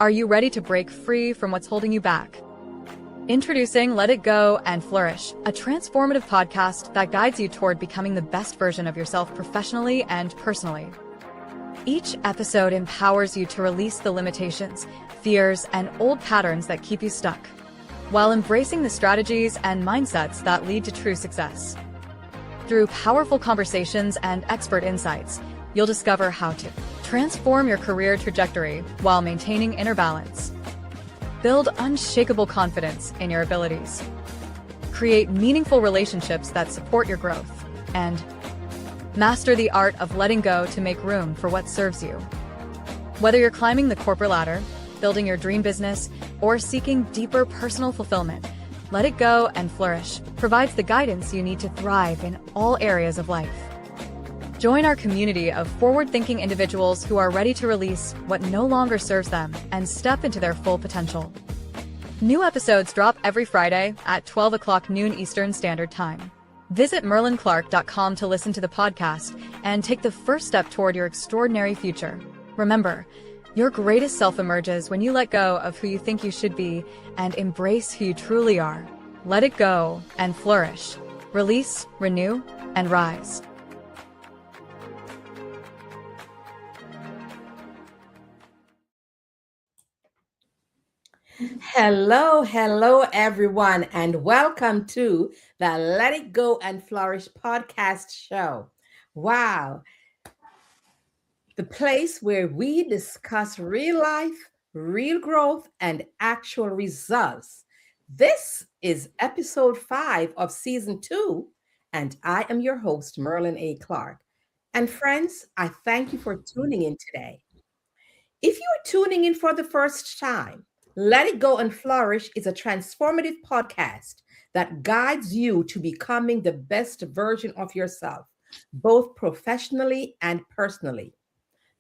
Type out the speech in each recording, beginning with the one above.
Are you ready to break free from what's holding you back? Introducing Let It Go and Flourish, a transformative podcast that guides you toward becoming the best version of yourself professionally and personally. Each episode empowers you to release the limitations, fears, and old patterns that keep you stuck, while embracing the strategies and mindsets that lead to true success. Through powerful conversations and expert insights, you'll discover how to transform your career trajectory while maintaining inner balance, build unshakable confidence in your abilities, create meaningful relationships that support your growth, and master the art of letting go to make room for what serves you. Whether you're climbing the corporate ladder, building your dream business, or seeking deeper personal fulfillment, Let It Go and Flourish provides the guidance you need to thrive in all areas of life. Join our community of forward-thinking individuals who are ready to release what no longer serves them and step into their full potential. New episodes drop every Friday at 12 o'clock noon Eastern Standard Time. Visit merlinclark.com to listen to the podcast and take the first step toward your extraordinary future. Remember, your greatest self emerges when you let go of who you think you should be and embrace who you truly are. Let it go and flourish. Release, renew, and rise. Hello, everyone, and welcome to the Let It Go and Flourish podcast show. Wow, the place where we discuss real life, real growth, and actual results. This is episode 5 of season 2, and I am your host, Merlin A. Clark. And friends, I thank you for tuning in today. If you are tuning in for the first time, Let It Go and Flourish is a transformative podcast that guides you to becoming the best version of yourself, both professionally and personally.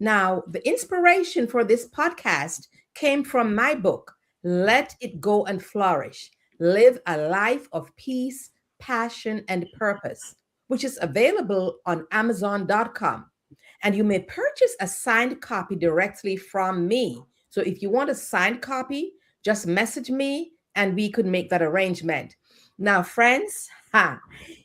Now, the inspiration for this podcast came from my book, Let It Go and Flourish: Live a Life of Peace, Passion, and Purpose, which is available on Amazon.com. And you may purchase a signed copy directly from me. So if you want a signed copy, just message me and we could make that arrangement. Now, friends,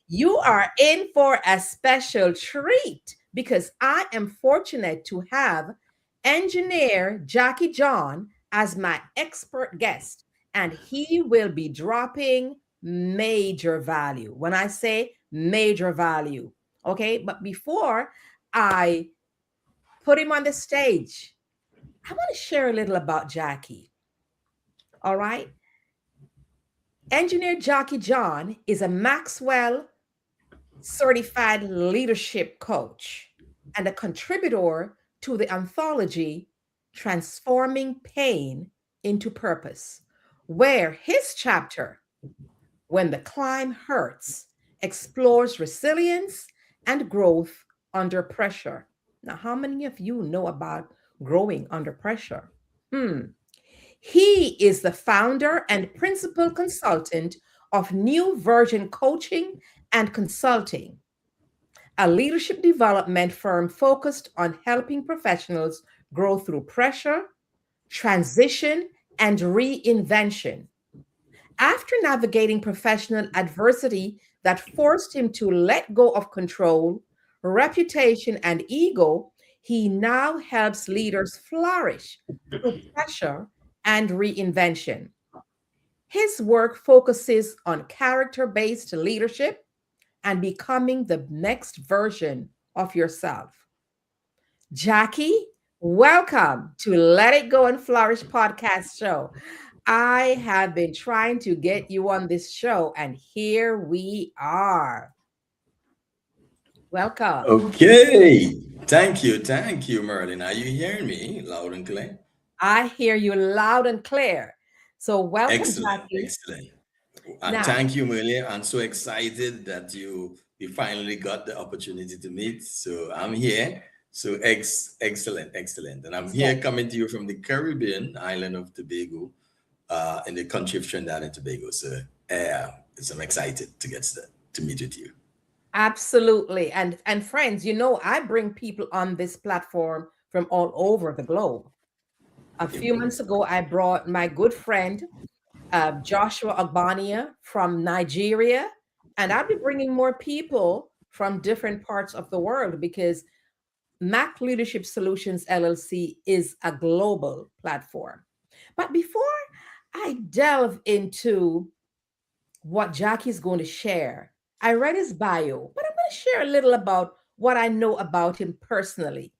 you are in for a special treat because I am fortunate to have engineer Jackie John as my expert guest, and he will be dropping major value. When I say major value, okay, but before I put him on the stage, I want to share a little about Jackie. All right. Engineer Jackie John is a Maxwell certified leadership coach and a contributor to the anthology Transforming Pain into Purpose, where his chapter, When the Climb Hurts, explores resilience and growth under pressure. Now, how many of you know about growing under pressure? He is the founder and principal consultant of New Version Coaching and Consulting, a leadership development firm focused on helping professionals grow through pressure, transition, and reinvention. After navigating professional adversity that forced him to let go of control, reputation, and ego, he now helps leaders flourish through pressure and reinvention. His work focuses on character based leadership and becoming the next version of yourself. Jackie, welcome to Let It Go and Flourish podcast show. I have been trying to get you on this show, and here we are. Welcome. Okay. Thank you, Merlin. Are you hearing me loud and clear? I hear you loud and clear. So, welcome, Excellent, Jackie. excellent. And Now, thank you, Merlin. I'm so excited that we finally got the opportunity to meet. So I'm here. So excellent. And I'm yes, here coming to you from the Caribbean island of Tobago, in the country of Trinidad and Tobago. So I'm excited to meet with you. absolutely. And friends, I bring people on this platform from all over the globe. A few months ago, I brought my good friend, Joshua Agbania from Nigeria, and I'll be bringing more people from different parts of the world because Mac Leadership Solutions LLC is a global platform. But before I delve into what Jackie's going to share, I read his bio, but I'm going to share a little about what I know about him personally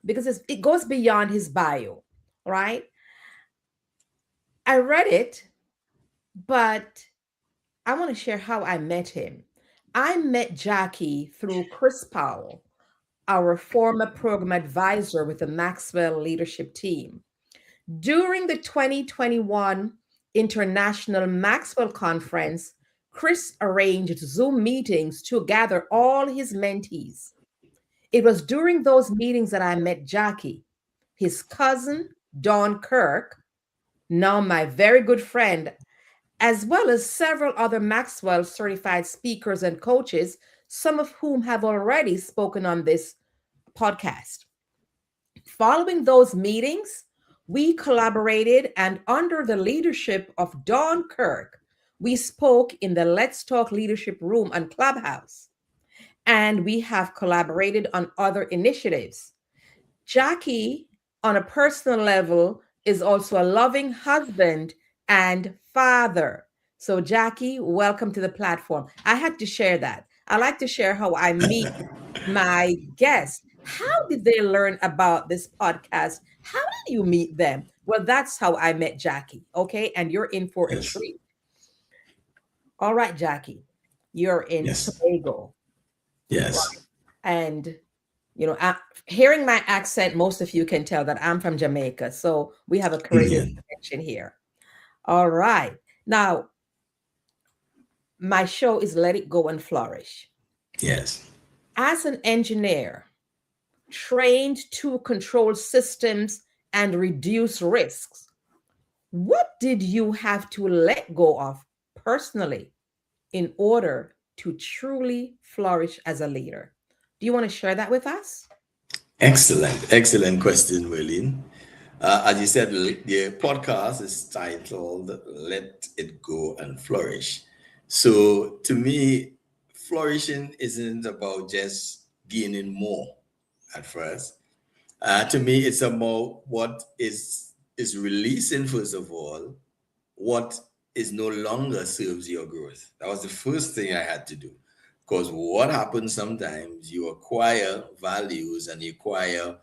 because it goes beyond his bio, right? I read it, but I want to share how I met him. I met Jackie through Chris Powell, our former program advisor with the Maxwell leadership team. During the 2021 International Maxwell Conference, Chris arranged Zoom meetings to gather all his mentees. It was during those meetings that I met Jackie, his cousin, Don Kirk, now my very good friend, as well as several other Maxwell certified speakers and coaches, some of whom have already spoken on this podcast. Following those meetings, we collaborated, and under the leadership of Don Kirk, we spoke in the Let's Talk Leadership Room and Clubhouse. And we have collaborated on other initiatives. Jackie, on a personal level, is also a loving husband and father. So, Jackie, welcome to the platform. I had to share that. I like to share how I meet my guests. How did they learn about this podcast? How did you meet them? Well, that's how I met Jackie. Okay. And you're in for a treat. All right, Jackie, you're in Tobago. Yes. Right? And, you know, hearing my accent, most of you can tell that I'm from Jamaica. So we have a Caribbean connection here. All right. Now, my show is Let It Go and Flourish. Yes. As an engineer, trained to control systems and reduce risks, what did you have to let go of personally in order to truly flourish as a leader? Do you want to share that with us? Excellent question, Willeen. As you said, the podcast is titled Let It Go and Flourish. So to me, flourishing isn't about just gaining more at first. To me, it's about what is releasing, first of all, what is no longer serves your growth. That was the first thing I had to do. Because what happens sometimes, you acquire values and you acquire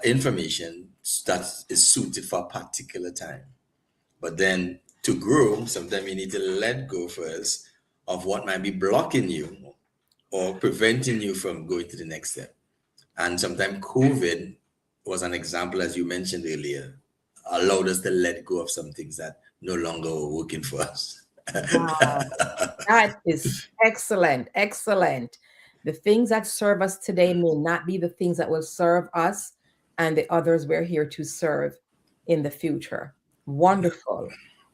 information that is suited for a particular time. But then to grow, sometimes you need to let go first of what might be blocking you or preventing you from going to the next step. And sometimes COVID was an example, as you mentioned earlier, allowed us to let go of some things that no longer were working for us. Wow, that is excellent. Excellent. The things that serve us today may not be the things that will serve us and the others we're here to serve in the future. Wonderful.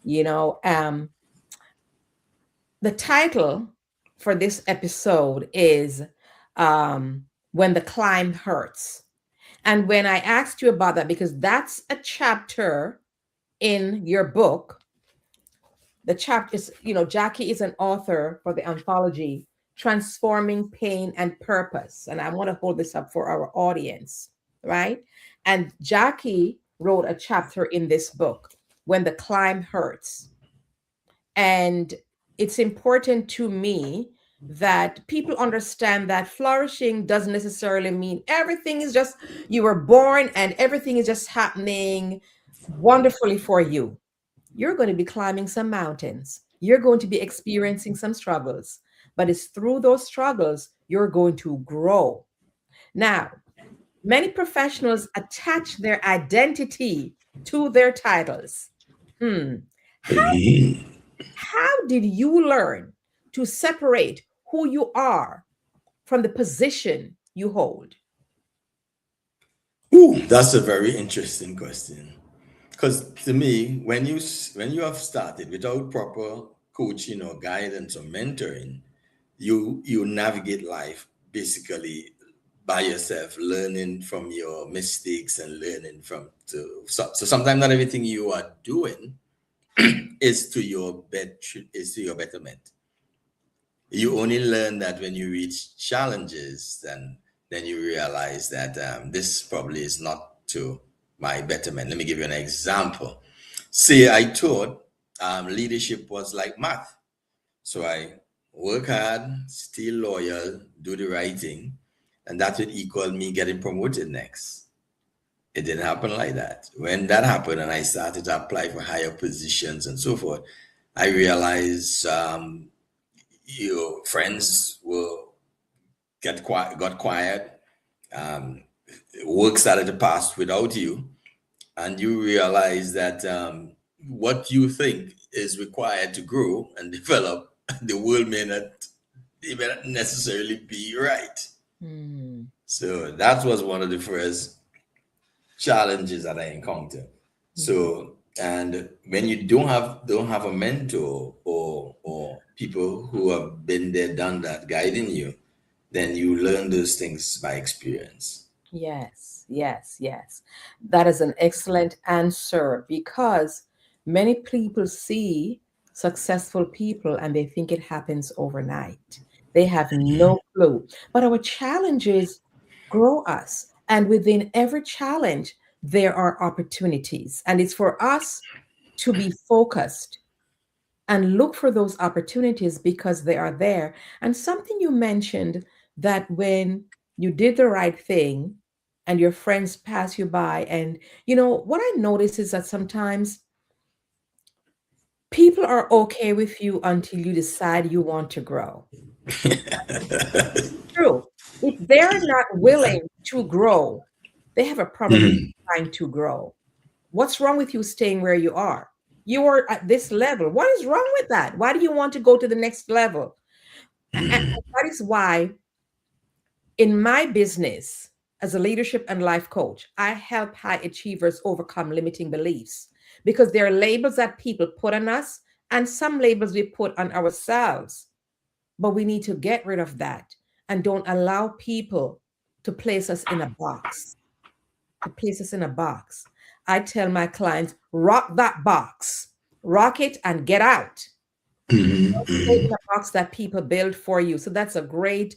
You know, the title for this episode is When the Climb Hurts. And when I asked you about that, because that's a chapter in your book, the chapter is, you know, Jackie is an author for the anthology Transforming Pain and Purpose. And I want to hold this up for our audience, right? And Jackie wrote a chapter in this book, When the Climb Hurts. And it's important to me that people understand that flourishing doesn't necessarily mean everything is just, you were born and everything is just happening wonderfully for you. You're going to be climbing some mountains. You're going to be experiencing some struggles, but it's through those struggles you're going to grow. Now, many professionals attach their identity to their titles. How did you learn to separate who you are from the position you hold? Ooh, that's a very interesting question. Because to me, when you have started without proper coaching or guidance or mentoring, you navigate life basically by yourself, learning from your mistakes and learning from so sometimes not everything you are doing is to your betterment. You only learn that when you reach challenges, then you realize that this probably is not to my betterment. Let me give you an example. Say I thought leadership was like math. So I work hard, stay loyal, do the right thing, and that would equal me getting promoted next. It didn't happen like that. When that happened and I started to apply for higher positions and so forth, I realized your friends will got quiet, um, work started to pass without you, and you realize that what you think is required to grow and develop, the world may not necessarily be right. So that was one of the first challenges that I encountered. So, and when you don't have a mentor or people who have been there, done that, guiding you, then you learn those things by experience. Yes, yes, yes. That is an excellent answer because many people see successful people and they think it happens overnight. They have no clue. But our challenges grow us. And within every challenge, there are opportunities. And it's for us to be focused and look for those opportunities because they are there. And something you mentioned that when you did the right thing and your friends pass you by, and what I notice is that sometimes people are okay with you until you decide you want to grow. True. If they're not willing to grow, they have a problem with trying to grow. What's wrong with you staying where you are? You are at this level. What is wrong with that? Why do you want to go to the next level? And that is why in my business as a leadership and life coach, I help high achievers overcome limiting beliefs because there are labels that people put on us and some labels we put on ourselves. But we need to get rid of that and don't allow people to place us in a box. To place us in a box. I tell my clients, rock that box, rock it and get out. Don't stay in a box that people build for you. So that's a great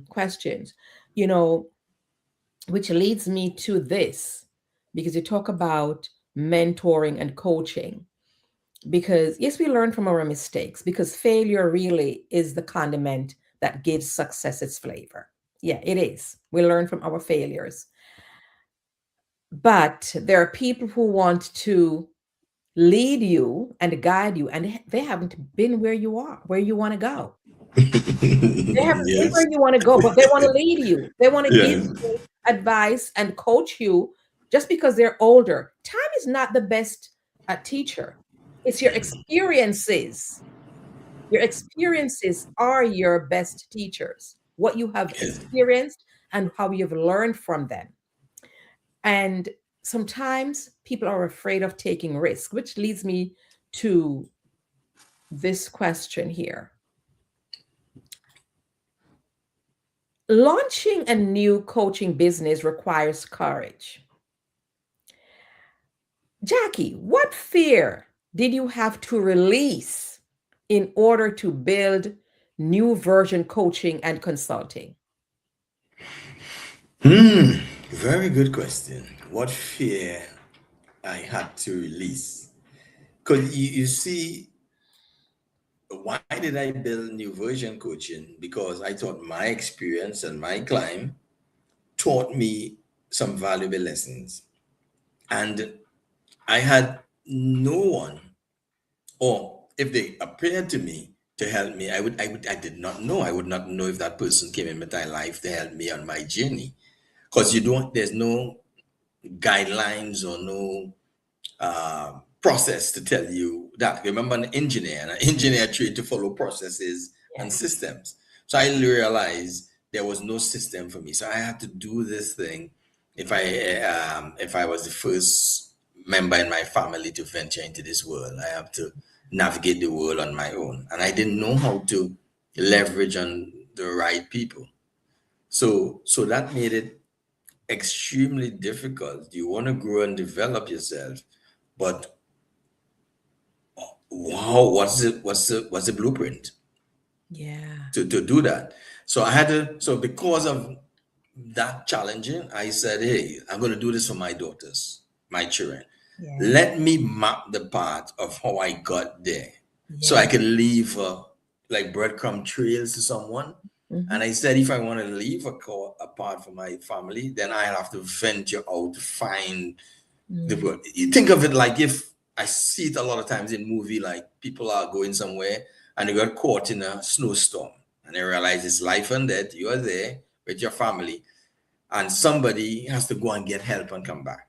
question, which leads me to this, because you talk about mentoring and coaching. Because yes, we learn from our mistakes because failure really is the condiment that gives success its flavor. Yeah, it is. We learn from our failures. But there are people who want to lead you and guide you, and they haven't been where you are, where you want to go. They haven't been Yes. where you want to go, but they want to lead you. They want to give Yes. you advice and coach you just because they're older. Time is not the best teacher. It's your experiences. Your experiences are your best teachers. What you have Yes. experienced and how you've learned from them. And sometimes people are afraid of taking risk, which leads me to this question here. Launching a new coaching business requires courage. Jackie, what fear did you have to release in order to build new version coaching and consulting? Very good question. What fear I had to release? Because you see, why did I build new version coaching? Because I thought my experience and my climb taught me some valuable lessons. And I had no one, or if they appeared to me to help me, I did not know. I would not know if that person came in my life to help me on my journey. Because there's no guidelines or no process to tell you that. Remember, an engineer trained to follow processes and Yes. systems. So I realized there was no system for me. So I had to do this thing. If I was the first member in my family to venture into this world, I have to navigate the world on my own, and I didn't know how to leverage on the right people. So that made it extremely difficult. You want to grow and develop yourself, but wow, what's the blueprint Yeah. to do that? So I had to, so because of that challenging, I said, hey, I'm going to do this for my daughters, my children. Yeah. Let me map the path of how I got there so I Yeah. can leave like breadcrumb trails to someone. Mm-hmm. And I said, if I want to leave a path for my family, then I have to venture out to find the Mm. word. You think of it like, if I see it a lot of times in movie, like people are going somewhere and they got caught in a snowstorm and they realize it's life and death. You are there with your family and somebody has to go and get help and come back.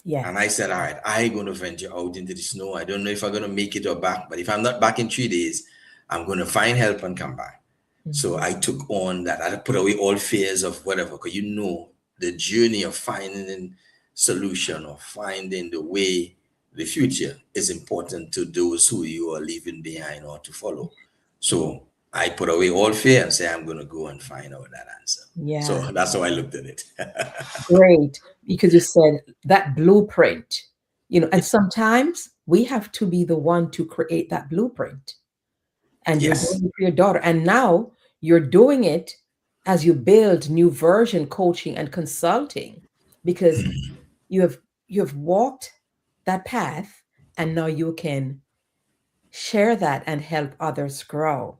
And I Yes. said, all right, I'm going to venture out into the snow. I don't know if I'm going to make it or back, but if I'm not back in 3 days, I'm going to find help and come back. So Mm-hmm. I took on that. I put away all fears of whatever, because the journey of finding solution or finding the way, the future is important to those who you are leaving behind or to follow. So I put away all fear and say, I'm going to go and find out that answer. So Yeah. that's how I looked at it. Great. Because you said that blueprint, and sometimes we have to be the one to create that blueprint. And you're Yes. doing it for your daughter. And now you're doing it as you build new version coaching and consulting because you have you have walked that path and now you can share that and help others grow.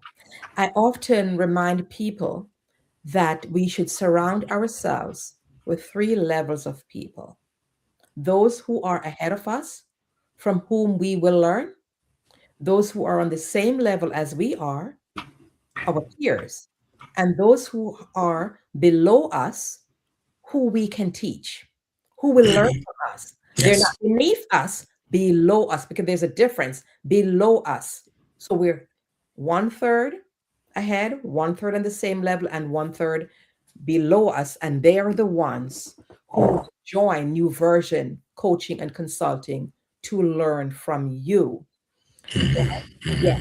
I often remind people that we should surround ourselves with three levels of people: those who are ahead of us, from whom we will learn; those who are on the same level as we are, our peers; and those who are below us, who we can teach, who will learn from us. They're not Yes. beneath us, below us, because there's a difference. Below us. So we're one third ahead, one third on the same level, and one third below us. And they are the ones who join New Version coaching and consulting to learn from you. Yeah,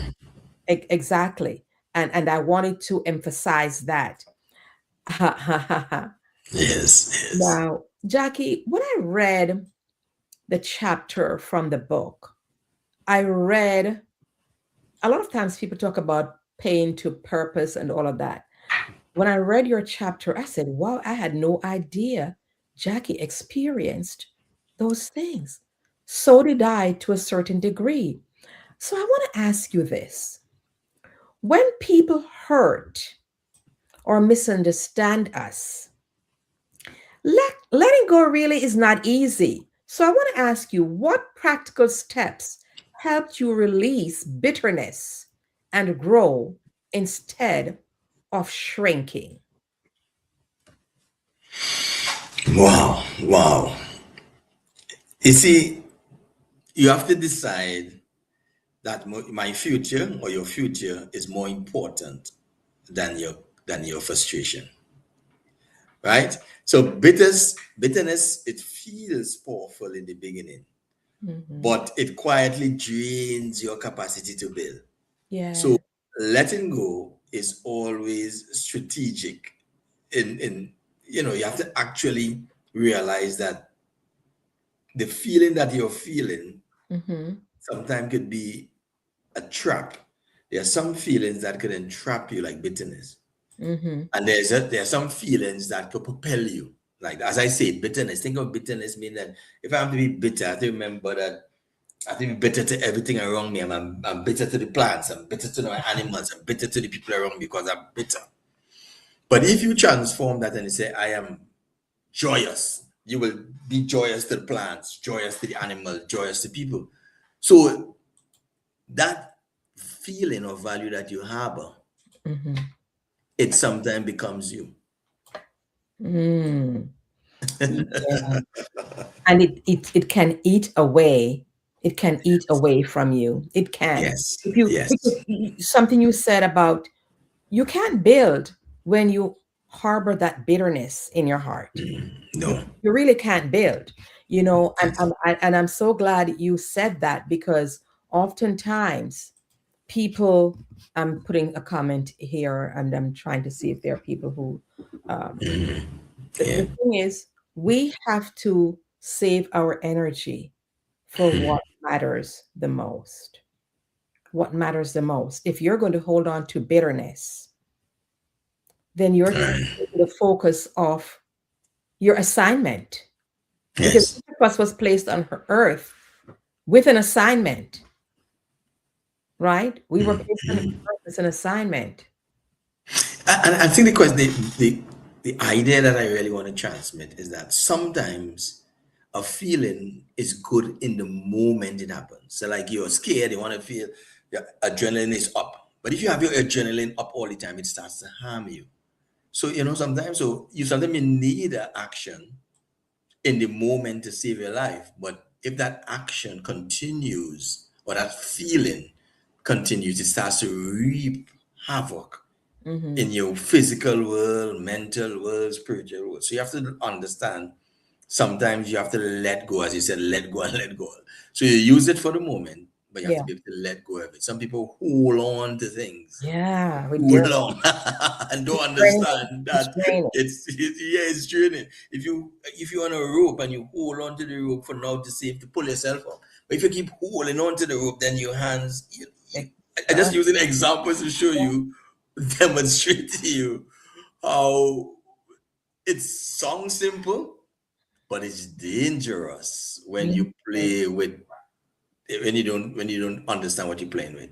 exactly. And I wanted to emphasize that. Yes. Yes. Now, Jackie, when I read the chapter from the book, I read a lot of times people talk about pain to purpose and all of that. When I read your chapter, I said, wow, I had no idea Jackie experienced those things. So did I to a certain degree. So I want to ask you this: when people hurt or misunderstand us, letting go really is not easy. So I want to ask you, what practical steps helped you release bitterness and grow instead of shrinking? Wow. Wow. You see, you have to decide that my future or your future is more important than your frustration, right? So bitterness, it feels powerful in the beginning, Mhm. but it quietly drains your capacity to build. Yeah. So letting go is always strategic. In you have to actually realize that the feeling that you're feeling Mm-hmm. sometimes could be a trap. There are some feelings that could entrap you, like bitterness, Mm-hmm. and there are some feelings that could propel you. Like as I say, bitterness. Think of bitterness mean that if I have to be bitter, I have to remember that I have to be bitter to everything around me. I'm bitter to the plants. I'm bitter to my animals. I'm bitter to the people around me because I'm bitter. But if you transform that and you say, I am joyous, you will be joyous to the plants, joyous to the animals, joyous to people. So that feeling of value that you harbor, Mm-hmm. it sometimes becomes you. Mm. Yeah. And it can eat away. It can eat away from you. It can. Yes, If you yes. because something you said about you can't build when you harbor that bitterness in your heart. You, No. you really can't build, and I'm so glad you said that because oftentimes people, I'm putting a comment here and I'm trying to see if there are people who, the thing is, we have to save our energy for what matters the most. What matters the most. If you're going to hold on to bitterness, then you're taking the focus off your assignment. Because Yes. each of us was placed on earth with an assignment, right? We were placed on earth with an assignment. And I think the question, the idea that I really want to transmit is that sometimes a feeling is good in the moment it happens. So, like you're scared, you want to feel your adrenaline is up. But if you have your adrenaline up all the time, it starts to harm you. So, sometimes you need an action in the moment to save your life. But if that action continues or that feeling continues, it starts to reap havoc Mm-hmm. in your physical world, mental world, spiritual world. So you have to understand sometimes you have to let go, as you said, let go and let go. So you use it for the moment, but you have to Yeah. be able to let go of it. Some people hold on to things Yeah. We too dare. long and don't It's draining. understand It's that draining. it's training. If you're on a rope and you hold on to the rope for now to save to pull yourself up, but if you keep holding on to the rope, then your hands. I just using examples to show you, demonstrate to you how it sounds simple, but it's dangerous when Yeah. you play with when you don't understand what you're playing with.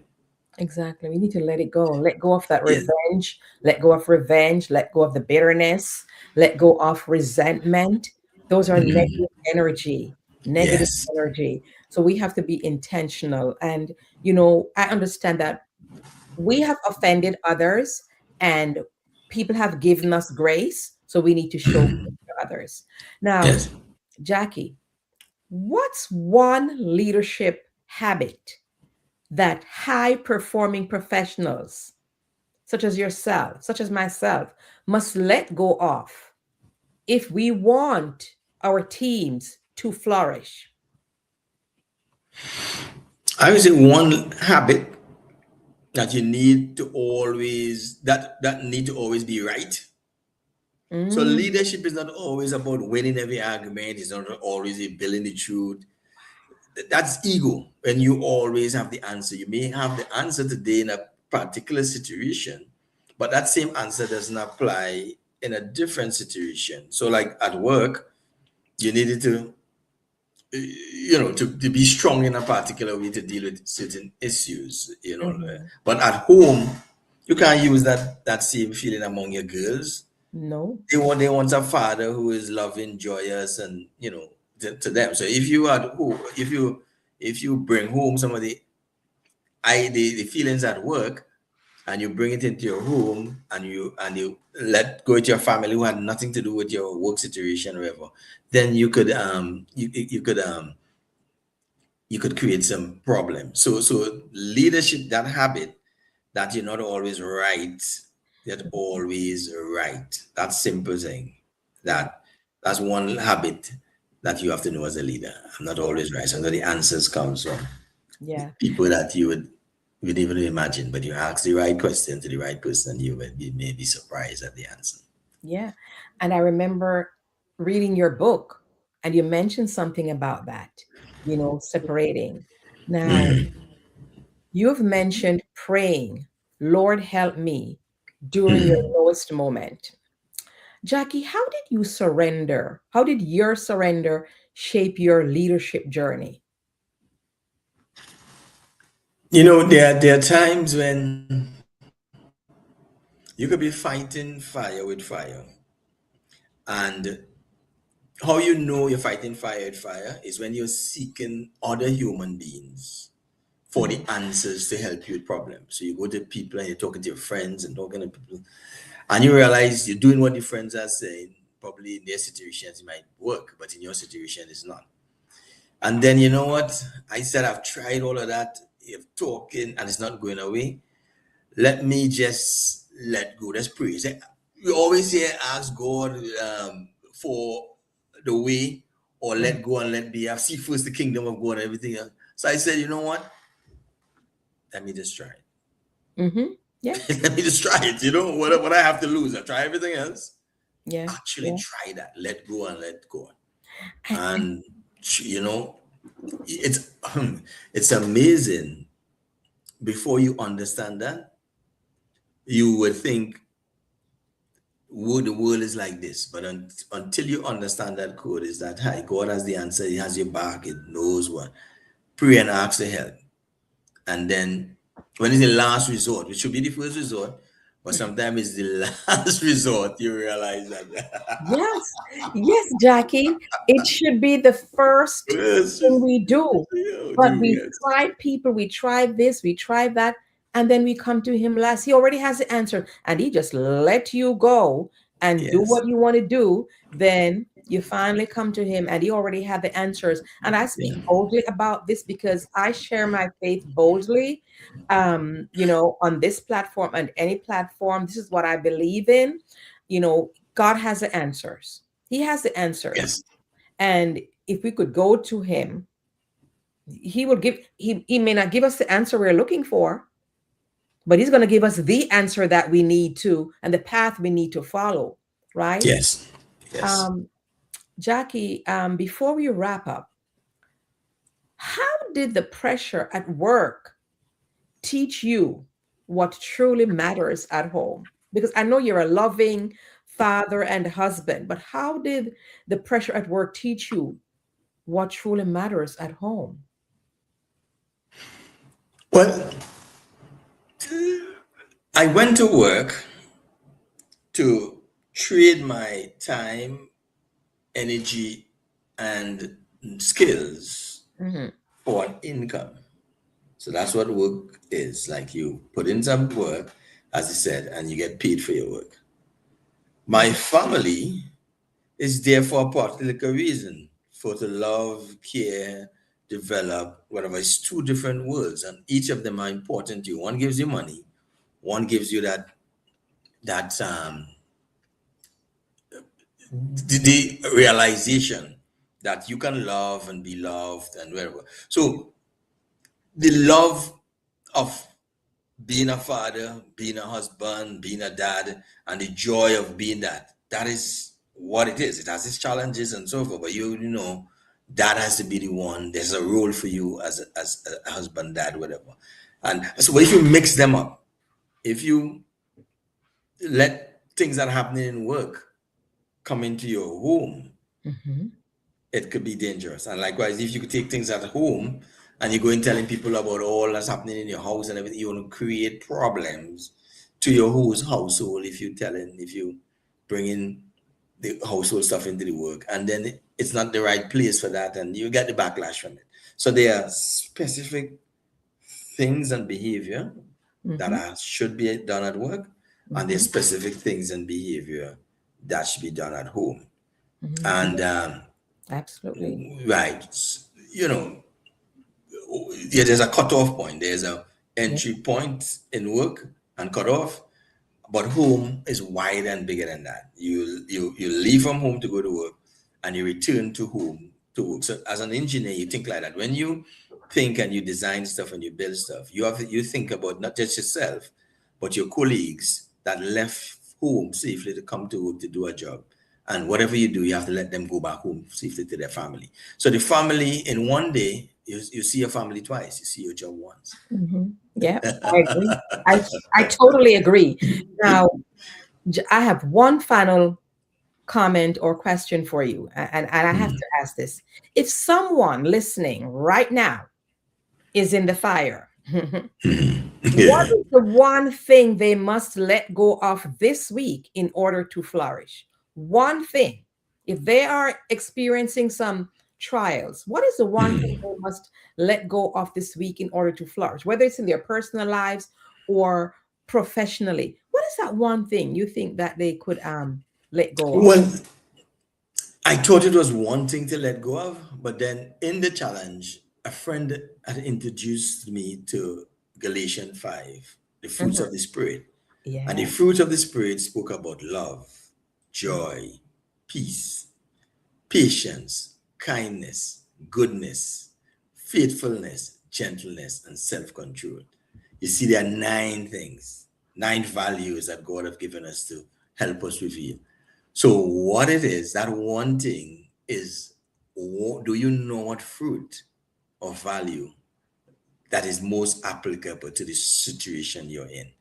Exactly. We need to let it go. Let go of that Yes. revenge. Let go of revenge. Let go of the bitterness. Let go of resentment. Those are negative energy. Negative Yes. energy. So we have to be intentional. And, I understand that we have offended others and people have given us grace. So we need to show grace to others. Now, Yes. Jackie, what's one leadership habit that high performing professionals, such as yourself, such as myself, must let go of if we want our teams to flourish? I would say one habit that you need to always that need to always be right. So Mm, leadership is not always about winning every argument. It's not always building the truth. That's ego. When you always have the answer, you may have the answer today in a particular situation, but that same answer doesn't apply in a different situation. So, like at work, you needed to be strong in a particular way to deal with certain issues. mhm. But at home, you can't use that same feeling among your girls. No. They want a father who is loving, joyous, and to them. So if you bring home some of the feelings at work and you bring it into your home and you let go with your family who had nothing to do with your work situation or whatever, then you could create some problems. So leadership, that habit that you're not always right, you're always right. That simple thing. Yeah. That's one habit that you have to know as a leader. I'm not Yeah. always right. Sometimes the answers comes from Yeah. people that you would even imagine, but you ask the right question to the right person, you may be surprised at the answer. Yeah. And I remember reading your book and you mentioned something about that, separating. Now, you've mentioned praying, Lord, help me during your lowest moment. Jackie, how did you surrender? How did your surrender shape your leadership journey? There are times when you could be fighting fire with fire, and how you know you're fighting fire with fire is when you're seeking other human beings for the Mhm. answers to help you with problems. So you go to people and you're talking to your friends and talking to people, and you realize you're doing what your friends are saying. Probably in their situations it might work, but in your situation it's not. And then you know what? I said I've tried all of that, you're talking, and it's not going away. Let me just let go. Let's pray. We always say ask God for the way, or Mhm. let go and let be. I see first the kingdom of God and everything else. So I said, you know what? Let me just try it. Yeah. Let me just try it. What I have to lose? I try everything else. Yeah. Actually Yeah. try that. Let go and let go. And, And it's it's amazing. Before you understand that, you would think the world is like this, but until you understand that code is that, hi, God has the answer. He has your back. It knows what. Pray and ask for help. And then when it's the last resort, it should be the first resort, but sometimes it's the last resort, you realize that. yes. Yes, Jackie. It should be the first Yes, thing we do. But do, we yes. tried people, we tried this, we tried that, and then we come to him last. He already has the answer, and he just let you go and do Yes. what you want to do. Then you finally come to him, and he already had the answers. And I Yeah. speak boldly about this because I share my faith boldly. On this platform and any platform, this is what I believe in. God has the answers. He has the answers. Yes. And if we could go to him, he may not give us the answer we're looking for, but he's going to give us the answer that we need to and the path we need to follow, right? Yes. Yes. um Jackie, before we wrap up, how did the pressure at work teach you what truly matters at home? Because I know you're a loving father and husband, but how did the pressure at work teach you what truly matters at home? Well, I went to work to trade my time, energy, and skills Hmm. for an income. So that's what work is. Like you put in some work, as you said, and you get paid for your work. My family is there for a particular reason, for to love, care, develop, whatever. It's two different worlds, and each of them are important to you. One gives you money, one gives you that the realization that you can love and be loved and whatever. So the love of being a father, being a husband, being a dad, and the joy of being that is what it is. It has its challenges and so forth, but that has to be the one. There's a role for you as a husband, dad, whatever. And so if you mix them up, if you let things that are happening in work come into your home, Hmm. it could be dangerous. And likewise, if you could take things at home and you go and telling people about all that's happening in your house and everything, you want to create problems to your whole household if you bring in the household stuff into the work, and then it's not the right place for that, and you get the backlash from it. So there are specific things and behavior that Hmm. should be done at work, and there's Hmm. specific things and behavior that should be done at home. Hmm. And Absolutely. right, you know, yeah, there's a cutoff point. There's a Yeah. entry point in work and cutoff, but home is wider and bigger than that. You leave from home to go to work, and you return to home to work. So as an engineer, you think like that. When you think and you design stuff and you build stuff, you think about not just yourself, but your colleagues that left home safely to come to work to do a job. And whatever you do, you have to let them go back home safely to their family. So the family in one day, you see your family twice. You see your job once. Hmm. Yeah, I agree. I totally agree. Now, I have one final comment or question for you, and I have to ask this. If someone listening right now is in the fire, what Yeah. is the one thing they must let go of this week in order to flourish? One thing. If they are experiencing some trials, what is the one thing they must let go of this week in order to flourish, whether it's in their personal lives or professionally? What is that one thing you think that they could let go of? Well, I thought it was one thing to let go of, but then in the challenge, a friend had introduced me to Galatians 5, the fruits Mhm. of the Spirit. And the Yeah. fruit of the Spirit spoke about love, joy, peace, patience, kindness, goodness, faithfulness, gentleness, and self control. You see, there are 9 things, 9 values that God have given us to help us reveal. So what it is, that one thing is, do you know what fruit or value that is most applicable to the situation you're in?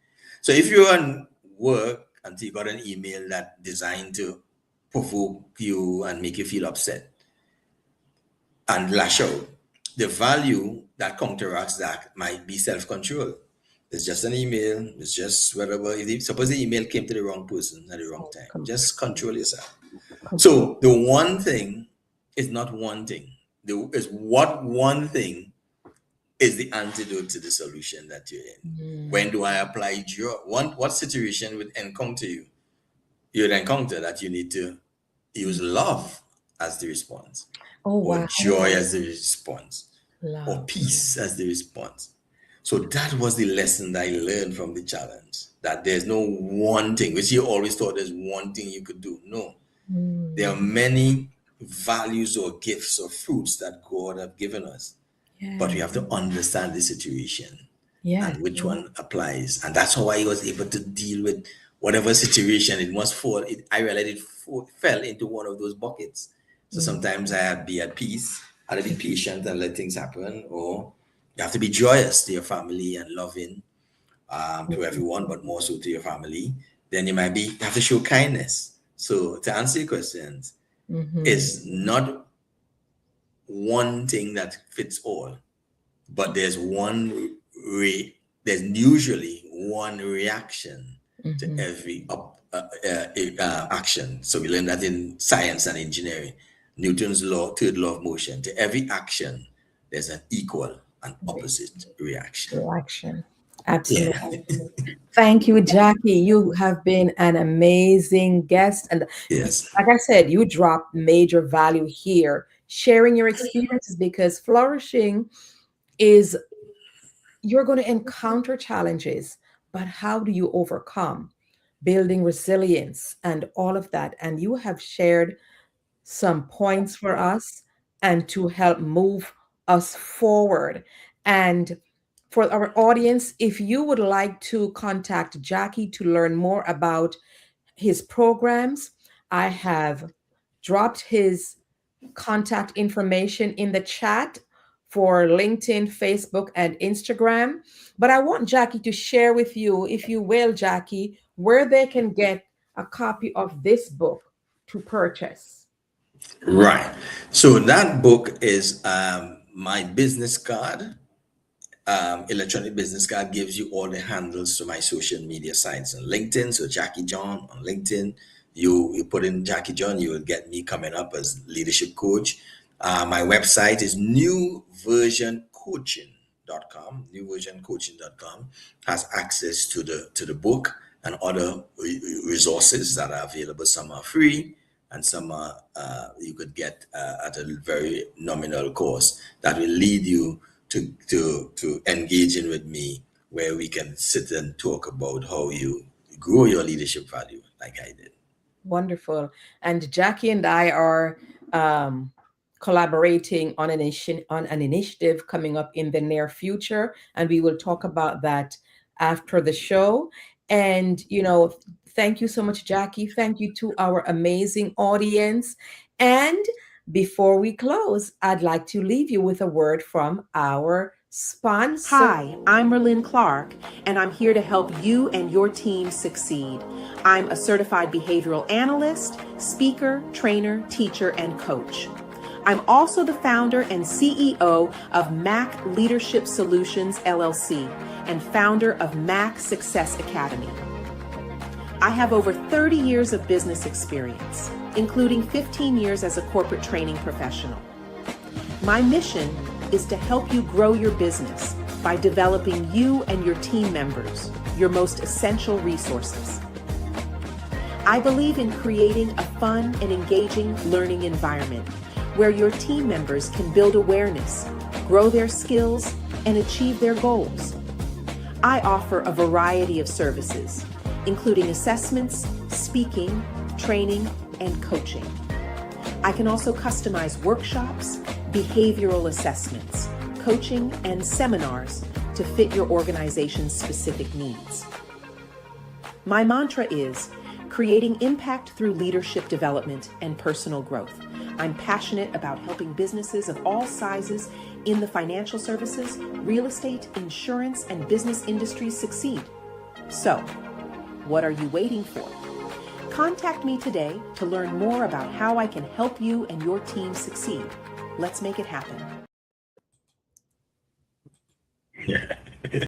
So if you're on work and you got an email that designed to provoke you and make you feel upset and lash out, the value that counteracts that might be self-control. It's just an email. It's just whatever. Suppose the email came to the wrong person at the wrong time. Just control yourself. So the one thing is not one thing. Is what one thing is the antidote to the solution that you're in. When do I apply joy? What situation would encounter you? You'd encounter that you need to use love as the response, or joy as the response, or peace as the response. So that was the lesson that I learned from the challenge, that there's no one thing, which you always thought there's one thing you could do. No, there are many values or gifts or fruits that God have given us, but we have to understand the situation and which one applies. And that's how I was able to deal with whatever situation it must fall. I realized it fell into one of those buckets. So sometimes I have to be at peace, I have to be patient and let things happen, or you have to be joyous to your family and loving to everyone, but more so to your family. Then you might have to show kindness. So to answer your questions, it's not one thing that fits all, but there's there's usually one reaction to every action. So we learned that in science and engineering, Newton's third law of motion. To every action, there's an equal and opposite reaction. Absolutely. Yeah. Thank you, Jackie. You have been an amazing guest. And like I said, you dropped major value here, sharing your experiences, because flourishing is, you're going to encounter challenges, but how do you overcome? Building resilience and all of that. And you have shared some points for us and to help move us forward. And for our audience, if you would like to contact Jackie to learn more about his programs, I have dropped his contact information in the chat for LinkedIn, Facebook, and Instagram. But I want Jackie to share with you, if you will, Jackie, where they can get a copy of this book to purchase. Right. So that book is my business card. Electronic business card gives you all the handles to my social media sites on LinkedIn. So Jackie John on LinkedIn, you put in Jackie John, you will get me coming up as leadership coach. My website is newversioncoaching.com. Newversioncoaching.com has access to the book and other resources that are available. Some are free and some are you could get at a very nominal cost that will lead you to engaging with me, where we can sit and talk about how you grow your leadership value like I did. Wonderful. And Jackie and I are collaborating on an initiative coming up in the near future, and we will talk about that after the show. And, thank you so much, Jackie. Thank you to our amazing audience. And before we close, I'd like to leave you with a word from our sponsor. Hi, I'm Merlyn Clark, and I'm here to help you and your team succeed. I'm a certified behavioral analyst, speaker, trainer, teacher, and coach. I'm also the founder and CEO of Mac Leadership Solutions, LLC, and founder of Mac Success Academy. I have over 30 years of business experience, including 15 years as a corporate training professional. My mission is to help you grow your business by developing you and your team members, your most essential resources. I believe in creating a fun and engaging learning environment where your team members can build awareness, grow their skills, and achieve their goals. I offer a variety of services, including assessments, speaking, training, and coaching. I can also customize workshops, behavioral assessments, coaching, and seminars to to fit your organization's specific needs. My mantra is creating impact through leadership development and personal growth. I'm passionate about helping businesses of all sizes in the financial services, real estate, insurance, and business industries succeed. So, what are you waiting for? Contact me today to learn more about how I can help you and your team succeed. Let's make it happen. Yeah.